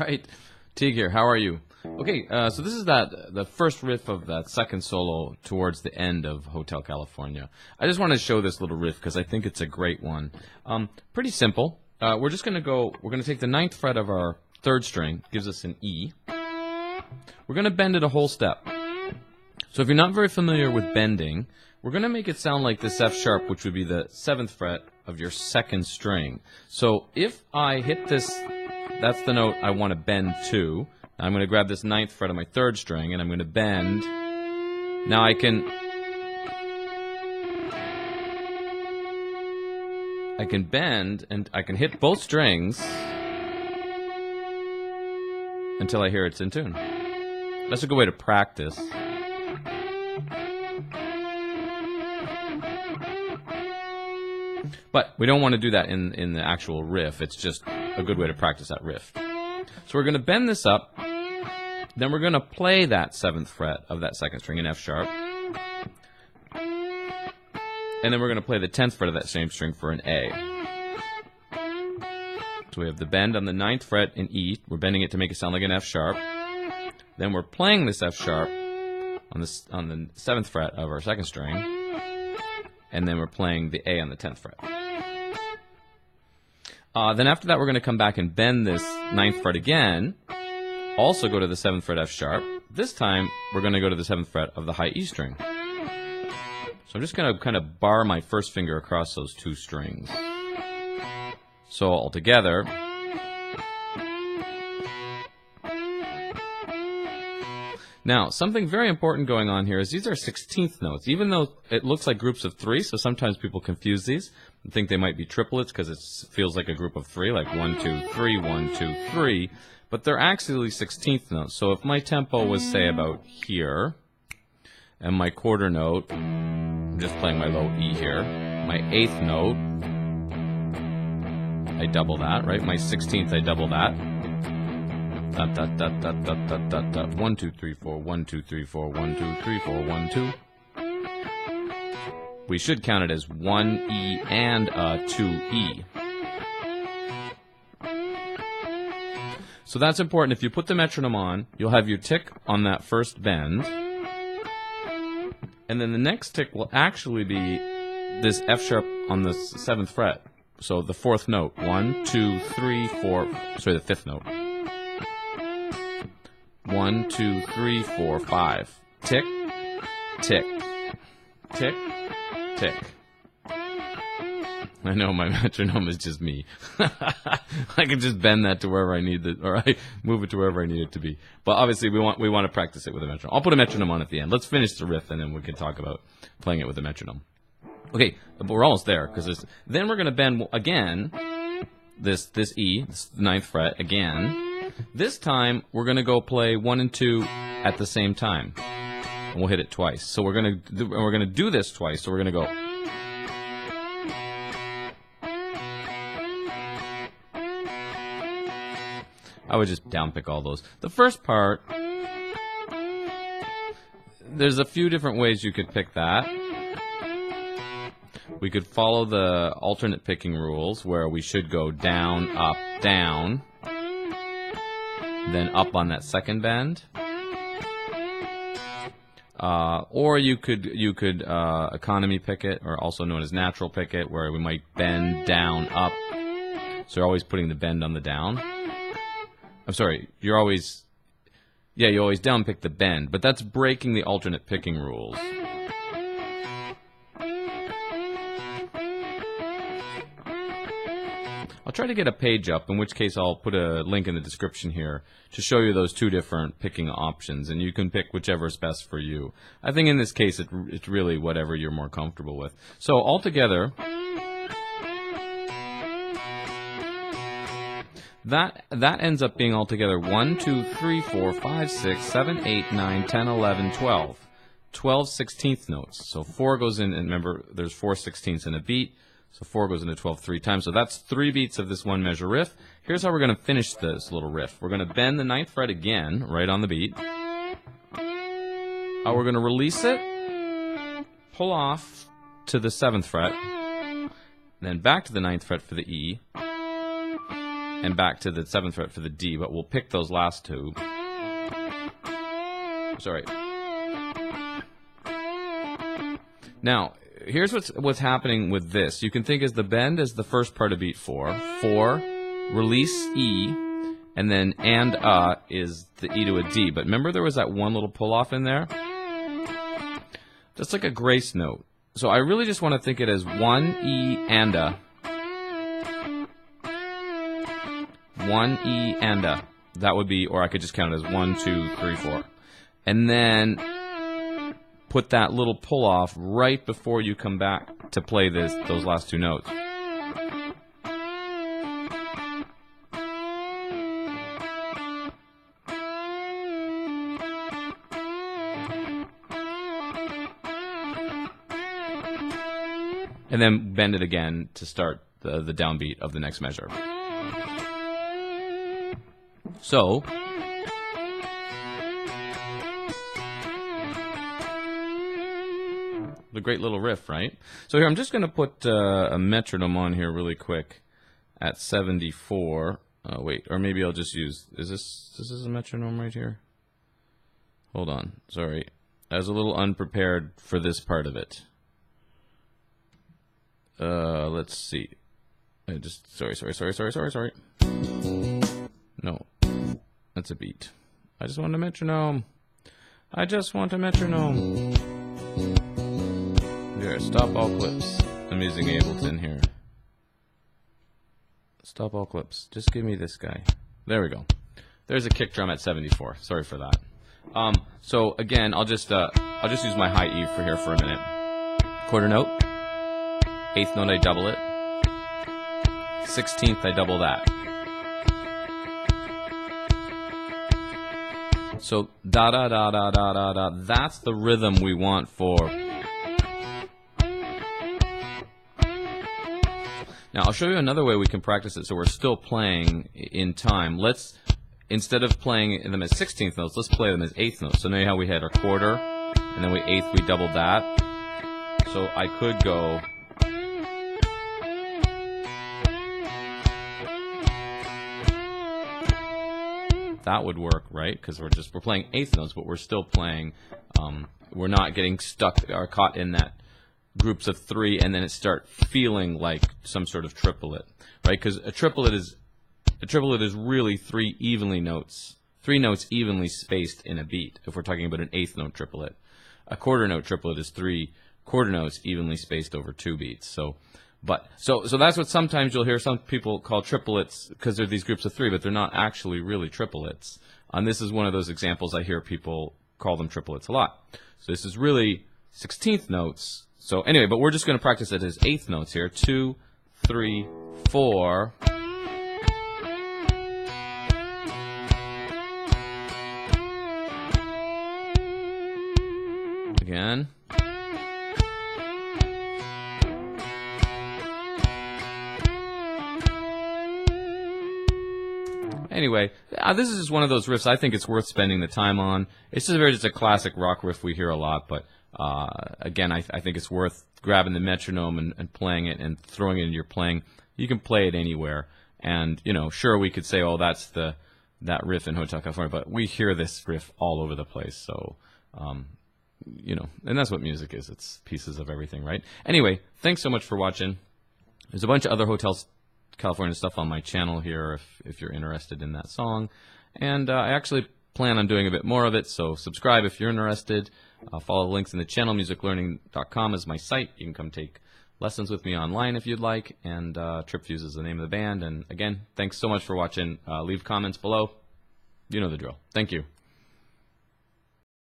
right. Teague here. How are you? Okay, so this is the first riff of that second solo towards the end of Hotel California. I just want to show this little riff because I think it's a great one. Pretty simple. We're going to take the 9th fret of our 3rd string, gives us an E. We're going to bend it a whole step. So if you're not very familiar with bending, we're going to make it sound like this F sharp, which would be the 7th fret of your 2nd string. So if I hit this, that's the note I want to bend to. I'm going to grab this 9th fret of my 3rd string, and I'm going to bend. Now I can bend, and I can hit both strings until I hear it's in tune. That's a good way to practice. But we don't want to do that in the actual riff. It's just a good way to practice that riff. So we're going to bend this up. Then we're going to play that 7th fret of that 2nd string in F sharp. And then we're going to play the 10th fret of that same string for an A. So we have the bend on the 9th fret in E. We're bending it to make it sound like an F sharp. Then we're playing this F sharp on the 7th fret of our 2nd string. And then we're playing the A on the 10th fret. Then after that, we're going to come back and bend this 9th fret again. Also go to the 7th fret F sharp. This time, we're going to go to the 7th fret of the high E string. So I'm just going to kind of bar my first finger across those 2 strings. So all together. Now, something very important going on here is these are 16th notes, even though it looks like groups of 3, so sometimes people confuse these and think they might be triplets because it feels like a group of 3, like 1, 2, 3, 1, 2, 3, but they're actually 16th notes. So if my tempo was, say, about here, and my quarter note, I'm just playing my low E here, my 8th note, I double that, right? My 16th, I double that. 1, 2, 3, 4, 1, 2, 3, 4, 1, 2, 3, 4, 1, 2. We should count it as 1 E and a 2 E. So that's important. If you put the metronome on, you'll have your tick on that first bend. And then the next tick will actually be this F sharp on the 7th fret. So the 4th note. 1, 2, 3, 4. Sorry, the 5th note. 1, 2, 3, 4, 5. Tick, tick, tick, tick. I know my metronome is just me. I can just bend that to wherever I need it, or I move it to wherever I need it to be. But obviously, we want to practice it with a metronome. I'll put a metronome on at the end. Let's finish the riff, and then we can talk about playing it with a metronome. Okay, but we're almost there because then we're going to bend again. This E, this 9th fret again. This time, we're going to go play 1 and 2 at the same time. And we'll hit it twice. So we're going to do this twice. So we're going to go. I would just downpick all those. The first part, there's a few different ways you could pick that. We could follow the alternate picking rules where we should go down, up, down. Then up on that 2nd bend, or you could economy pick it, or also known as natural pick it, where we might bend down, up. So you're always putting the bend on the down. I'm sorry, you always down pick the bend, but that's breaking the alternate picking rules. I'll try to get a page up, in which case I'll put a link in the description here to show you those 2 different picking options, and you can pick whichever is best for you. I think in this case it's really whatever you're more comfortable with. So altogether, that ends up being altogether 1, 2, 3, 4, 5, 6, 7, 8, 9, 10, 11, 12. 12 16th notes. So 4 goes in, and remember there's 4 16ths in a beat. So 4 goes into 12 3 times. So that's 3 beats of this 1 measure riff. Here's how we're going to finish this little riff. We're going to bend the 9th fret again, right on the beat. We're going to release it, pull off to the 7th fret, then back to the 9th fret for the E, and back to the 7th fret for the D, but we'll pick those last two. Sorry. Now, here's what's happening with this. You can think as the bend as the first part of beat 4. 4, release E, and then is the E to a D. But remember there was that one little pull-off in there? Just like a grace note. So I really just want to think it as 1 E and a. 1 E and a. That would be, or I could just count it as 1, 2, 3, 4. And then put that little pull-off right before you come back to play those last two notes. And then bend it again to start the downbeat of the next measure. So, the great little riff, right? So here I'm just going to put a metronome on here really quick at 74. Wait, or maybe I'll just use, is this a metronome right here? Hold on, sorry. I was a little unprepared for this part of it. Let's see. Sorry. No, that's a beat. I just want a metronome. Here, stop all clips. I'm using Ableton here. Stop all clips. Just give me this guy. There we go. There's a kick drum at 74. Sorry for that. So again, I'll just use my high E for here for a minute. Quarter note. 8th note, I double it. 16th, I double that. So da da da da da da da. That's the rhythm we want for. Now I'll show you another way we can practice it so we're still playing in time. Let's, instead of playing them as 16th notes, let's play them as 8th notes. So now how we had our quarter, and then we 8th, we doubled that. So I could go. That would work, right? Because we're playing 8th notes, but we're still playing. We're not getting stuck or caught in that groups of 3, and then it start feeling like some sort of triplet, right? Because a triplet is really 3 notes evenly spaced in a beat. If we're talking about an 8th note triplet, a quarter note triplet is 3 quarter notes evenly spaced over 2 beats. So that's what sometimes you'll hear some people call triplets because they're these groups of 3, but they're not actually really triplets. And this is one of those examples I hear people call them triplets a lot. So this is really 16th notes. So anyway, but we're just going to practice it as 8th notes here. 2, 3, 4. Again. Anyway, this is just one of those riffs I think it's worth spending the time on. It's just a classic rock riff we hear a lot, but again, I think it's worth grabbing the metronome and playing it and throwing it into your playing. You can play it anywhere, and sure we could say, oh, that's that riff in Hotel California, but we hear this riff all over the place. So, and that's what music is. It's pieces of everything, right? Anyway, thanks so much for watching. There's a bunch of other Hotel California stuff on my channel here if you're interested in that song, and I actually plan on doing a bit more of it, so subscribe if you're interested. Follow the links in the channel. musiclearning.com is my site. You can come take lessons with me online if you'd like, and Trip Fuse is the name of the band. And again, thanks so much for watching. Leave comments below. You know the drill. Thank you.